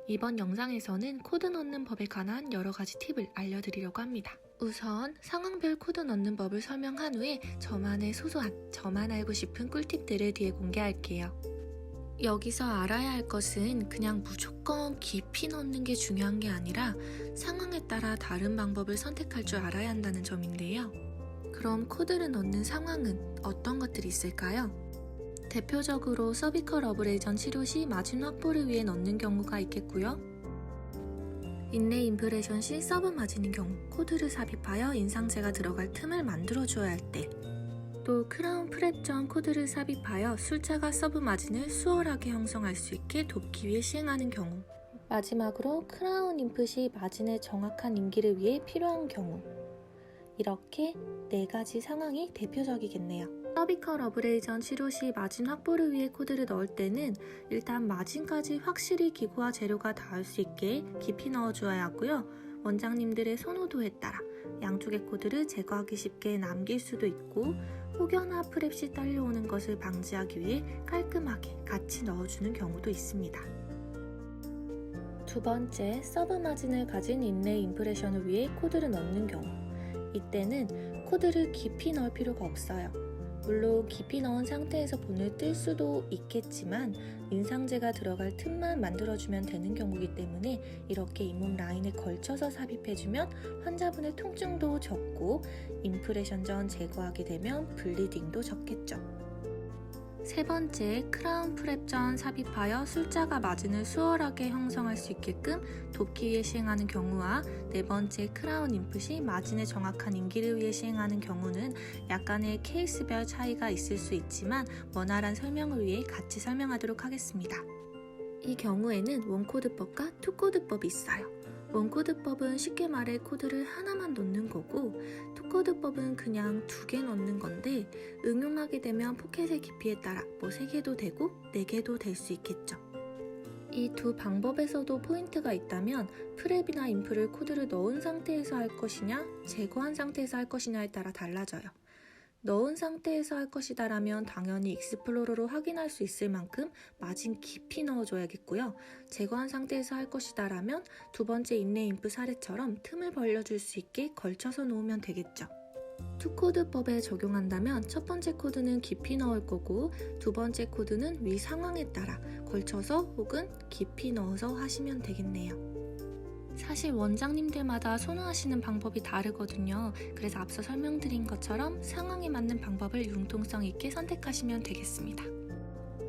이번 영상에서는 코드 넣는 법에 관한 여러 가지 팁을 알려드리려고 합니다. 우선 상황별 코드 넣는 법을 설명한 후에 저만의 소소한, 저만 알고 싶은 꿀팁들을 뒤에 공개할게요. 여기서 알아야 할 것은 그냥 무조건 깊이 넣는 게 중요한 게 아니라 상황에 따라 다른 방법을 선택할 줄 알아야 한다는 점인데요. 그럼 코드를 넣는 상황은 어떤 것들이 있을까요? 대표적으로 서비컬 어브레이전 치료 시 마진 확보를 위해 넣는 경우가 있겠고요. 인내 임프레션 시 서브 마진인 경우 코드를 삽입하여 인상제가 들어갈 틈을 만들어줘야 할 때, 또 크라운 프랩 전 코드를 삽입하여 술자가 서브 마진을 수월하게 형성할 수 있게 돕기 위해 시행하는 경우, 마지막으로 크라운 인프 시 마진의 정확한 임기를 위해 필요한 경우, 이렇게 4가지 상황이 대표적이겠네요. 서비컬 어브레이전 치료 시 마진 확보를 위해 코드를 넣을 때는 일단 마진까지 확실히 기구와 재료가 닿을 수 있게 깊이 넣어주어야 하고요. 원장님들의 선호도에 따라 양쪽의 코드를 제거하기 쉽게 남길 수도 있고, 혹여나 프랩 시 딸려오는 것을 방지하기 위해 깔끔하게 같이 넣어주는 경우도 있습니다. 두 번째, 서브 마진을 가진 인내 임프레션을 위해 코드를 넣는 경우, 이때는 코드를 깊이 넣을 필요가 없어요. 물론 깊이 넣은 상태에서 본을 뜰 수도 있겠지만 인상제가 들어갈 틈만 만들어주면 되는 경우이기 때문에 이렇게 잇몸 라인에 걸쳐서 삽입해주면 환자분의 통증도 적고 임프레션 전 제거하게 되면 블리딩도 적겠죠. 세 번째, 크라운 프랩 전 삽입하여 술자가 마진을 수월하게 형성할 수 있게끔 돕기 위해 시행하는 경우와, 네 번째, 크라운 인프 시 마진의 정확한 임기를 위해 시행하는 경우는 약간의 케이스별 차이가 있을 수 있지만 원활한 설명을 위해 같이 설명하도록 하겠습니다. 이 경우에는 원코드법과 투코드법이 있어요. 원코드법은 쉽게 말해 코드를 하나만 넣는 거고, 투코드법은 그냥 2개 넣는 건데 응용하게 되면 포켓의 깊이에 따라 3개도 되고 4개도 될 수 있겠죠. 이 두 방법에서도 포인트가 있다면 프랩이나 인프를 코드를 넣은 상태에서 할 것이냐 제거한 상태에서 할 것이냐에 따라 달라져요. 넣은 상태에서 할 것이다라면 당연히 익스플로러로 확인할 수 있을 만큼 마진 깊이 넣어줘야겠고요. 제거한 상태에서 할 것이다라면 두 번째 인내 인프 사례처럼 틈을 벌려줄 수 있게 걸쳐서 놓으면 되겠죠. 투코드법에 적용한다면 첫 번째 코드는 깊이 넣을 거고, 두 번째 코드는 위 상황에 따라 걸쳐서 혹은 깊이 넣어서 하시면 되겠네요. 사실 원장님들마다 선호하시는 방법이 다르거든요. 그래서 앞서 설명드린 것처럼 상황에 맞는 방법을 융통성 있게 선택하시면 되겠습니다.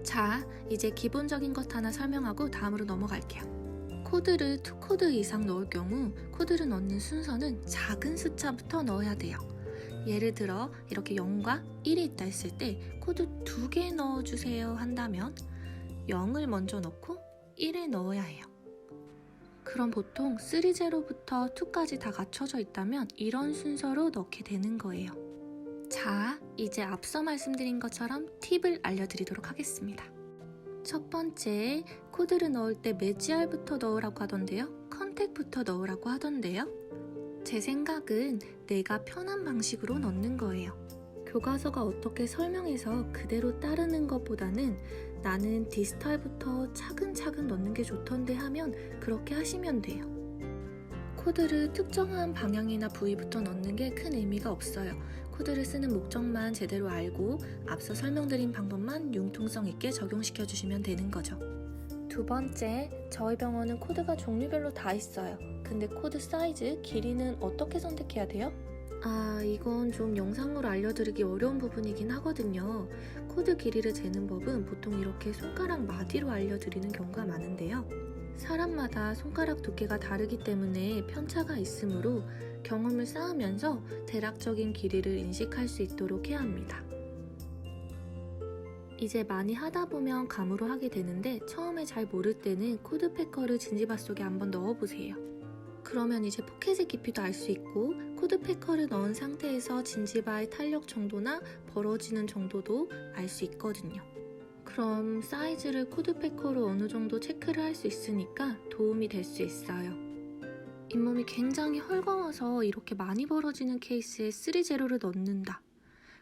자, 이제 기본적인 것 하나 설명하고 다음으로 넘어갈게요. 코드를 2코드 이상 넣을 경우 코드를 넣는 순서는 작은 숫자부터 넣어야 돼요. 예를 들어 이렇게 0과 1이 있다 했을 때 코드 2개 넣어주세요 한다면 0을 먼저 넣고 1을 넣어야 해요. 그럼 보통 3-0부터 2까지 다 갖춰져 있다면 이런 순서로 넣게 되는 거예요. 자, 이제 앞서 말씀드린 것처럼 팁을 알려드리도록 하겠습니다. 첫 번째, 코드를 넣을 때 매지알부터 넣으라고 하던데요. 컨택부터 넣으라고 하던데요. 제 생각은 내가 편한 방식으로 넣는 거예요. 교과서가 어떻게 설명해서 그대로 따르는 것보다는 나는 디스탈부터 차근차근 넣는 게 좋던데 하면 그렇게 하시면 돼요. 코드를 특정한 방향이나 부위부터 넣는 게 큰 의미가 없어요. 코드를 쓰는 목적만 제대로 알고 앞서 설명드린 방법만 융통성 있게 적용시켜 주시면 되는 거죠. 두 번째, 저희 병원은 코드가 종류별로 다 있어요. 근데 코드 사이즈, 길이는 어떻게 선택해야 돼요? 이건 좀 영상으로 알려드리기 어려운 부분이긴 하거든요. 코드 길이를 재는 법은 보통 이렇게 손가락 마디로 알려드리는 경우가 많은데요. 사람마다 손가락 두께가 다르기 때문에 편차가 있으므로 경험을 쌓으면서 대략적인 길이를 인식할 수 있도록 해야 합니다. 이제 많이 하다 보면 감으로 하게 되는데 처음에 잘 모를 때는 코드 패커를 진지바 속에 한번 넣어보세요. 그러면 이제 포켓의 깊이도 알 수 있고 코드 패커를 넣은 상태에서 진지바의 탄력 정도나 벌어지는 정도도 알 수 있거든요. 그럼 사이즈를 코드 패커로 어느 정도 체크를 할 수 있으니까 도움이 될 수 있어요. 잇몸이 굉장히 헐거워서 이렇게 많이 벌어지는 케이스에 3-0를 넣는다.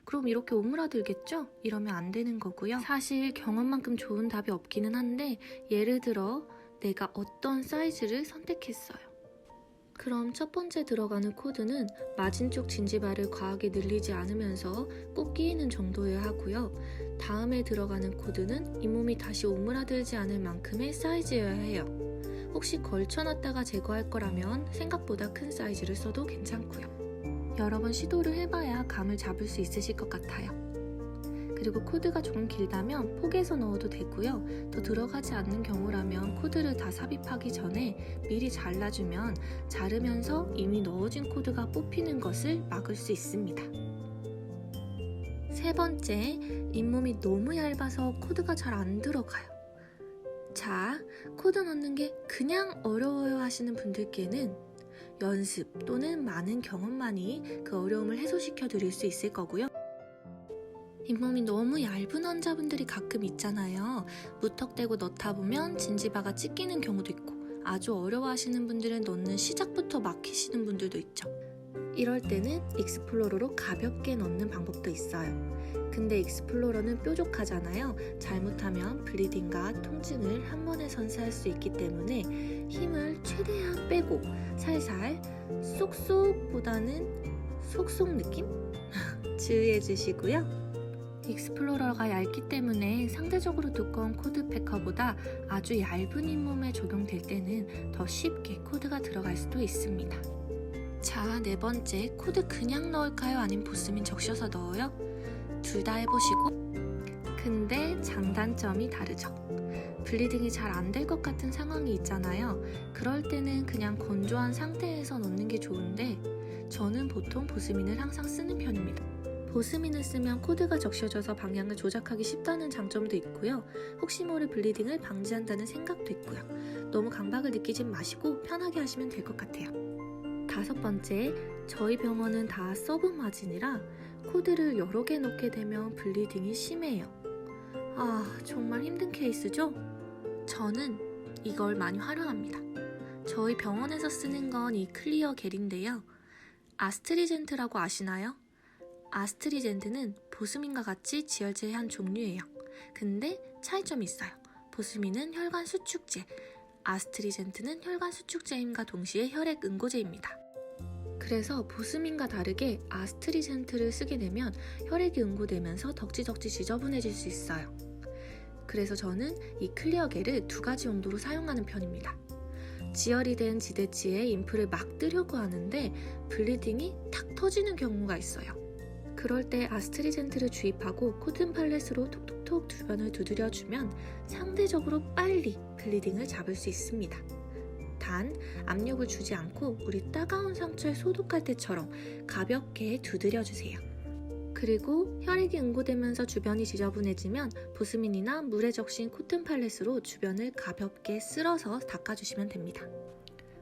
그럼 이렇게 오므라들겠죠? 이러면 안 되는 거고요. 사실 경험만큼 좋은 답이 없기는 한데 예를 들어 내가 어떤 사이즈를 선택했어요. 그럼 첫 번째 들어가는 코드는 마진 쪽 진지바를 과하게 늘리지 않으면서 꼭 끼이는 정도여야 하고요. 다음에 들어가는 코드는 잇몸이 다시 오므라들지 않을 만큼의 사이즈여야 해요. 혹시 걸쳐놨다가 제거할 거라면 생각보다 큰 사이즈를 써도 괜찮고요. 여러 번 시도를 해봐야 감을 잡을 수 있으실 것 같아요. 그리고 코드가 조금 길다면 포개서 넣어도 되고요. 더 들어가지 않는 경우라면 코드를 다 삽입하기 전에 미리 잘라주면 자르면서 이미 넣어진 코드가 뽑히는 것을 막을 수 있습니다. 세 번째, 잇몸이 너무 얇아서 코드가 잘 안 들어가요. 자, 코드 넣는 게 그냥 어려워요 하시는 분들께는 연습 또는 많은 경험만이 그 어려움을 해소시켜 드릴 수 있을 거고요. 잇몸이 너무 얇은 환자분들이 가끔 있잖아요. 무턱대고 넣다 보면 진지바가 찢기는 경우도 있고 아주 어려워하시는 분들은 넣는 시작부터 막히시는 분들도 있죠. 이럴 때는 익스플로러로 가볍게 넣는 방법도 있어요. 근데 익스플로러는 뾰족하잖아요. 잘못하면 블리딩과 통증을 한 번에 선사할 수 있기 때문에 힘을 최대한 빼고 살살 쏙쏙보다는 속속 느낌? 주의해 주시고요. 익스플로러가 얇기 때문에 상대적으로 두꺼운 코드 패커보다 아주 얇은 잇몸에 적용될 때는 더 쉽게 코드가 들어갈 수도 있습니다. 자, 네 번째, 코드 그냥 넣을까요? 아니면 보스민 적셔서 넣어요? 둘 다 해보시고. 근데 장단점이 다르죠. 블리딩이 잘 안 될 것 같은 상황이 있잖아요. 그럴 때는 그냥 건조한 상태에서 넣는 게 좋은데 저는 보통 보스민을 항상 쓰는 편입니다. 보스민을 쓰면 코드가 적셔져서 방향을 조작하기 쉽다는 장점도 있고요. 혹시 모를 블리딩을 방지한다는 생각도 있고요. 너무 강박을 느끼진 마시고 편하게 하시면 될 것 같아요. 다섯 번째, 저희 병원은 다 서브 마진이라 코드를 여러 개 넣게 되면 블리딩이 심해요. 아, 정말 힘든 케이스죠? 저는 이걸 많이 활용합니다. 저희 병원에서 쓰는 건 이 클리어 겔인데요. 아스트리젠트라고 아시나요? 아스트리젠트는 보스민과 같이 지혈제의 한 종류예요. 근데 차이점이 있어요. 보스민은 혈관 수축제, 아스트리젠트는 혈관 수축제임과 동시에 혈액 응고제입니다. 그래서 보스민과 다르게 아스트리젠트를 쓰게 되면 혈액이 응고되면서 덕지덕지 지저분해질 수 있어요. 그래서 저는 이 클리어겔을 두 가지 용도로 사용하는 편입니다. 지혈이 된 지대치에 인프를 막 뜨려고 하는데 블리딩이 탁 터지는 경우가 있어요. 그럴 때 아스트리젠트를 주입하고 코튼 팔렛으로 톡톡톡 주변을 두드려주면 상대적으로 빨리 블리딩을 잡을 수 있습니다. 단, 압력을 주지 않고 우리 따가운 상처에 소독할 때처럼 가볍게 두드려주세요. 그리고 혈액이 응고되면서 주변이 지저분해지면 보스민이나 물에 적신 코튼 팔렛으로 주변을 가볍게 쓸어서 닦아주시면 됩니다.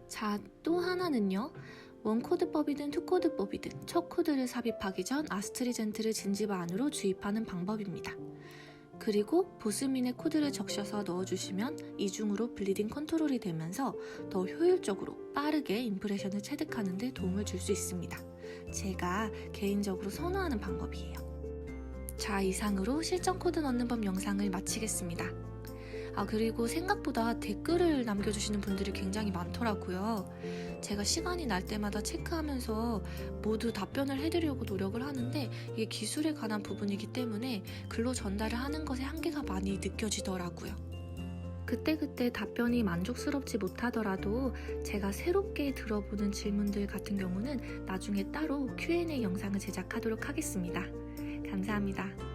자, 또 하나는요. 원코드법이든 투코드법이든 첫 코드를 삽입하기 전 아스트리젠트를 진지바 안으로 주입하는 방법입니다. 그리고 보스민의 코드를 적셔서 넣어주시면 이중으로 블리딩 컨트롤이 되면서 더 효율적으로 빠르게 임프레션을 체득하는 데 도움을 줄 수 있습니다. 제가 개인적으로 선호하는 방법이에요. 자, 이상으로 실전 코드 넣는 법 영상을 마치겠습니다. 그리고 생각보다 댓글을 남겨주시는 분들이 굉장히 많더라고요. 제가 시간이 날 때마다 체크하면서 모두 답변을 해드리려고 노력을 하는데 이게 기술에 관한 부분이기 때문에 글로 전달을 하는 것에 한계가 많이 느껴지더라고요. 그때그때 답변이 만족스럽지 못하더라도 제가 새롭게 들어보는 질문들 같은 경우는 나중에 따로 Q&A 영상을 제작하도록 하겠습니다. 감사합니다.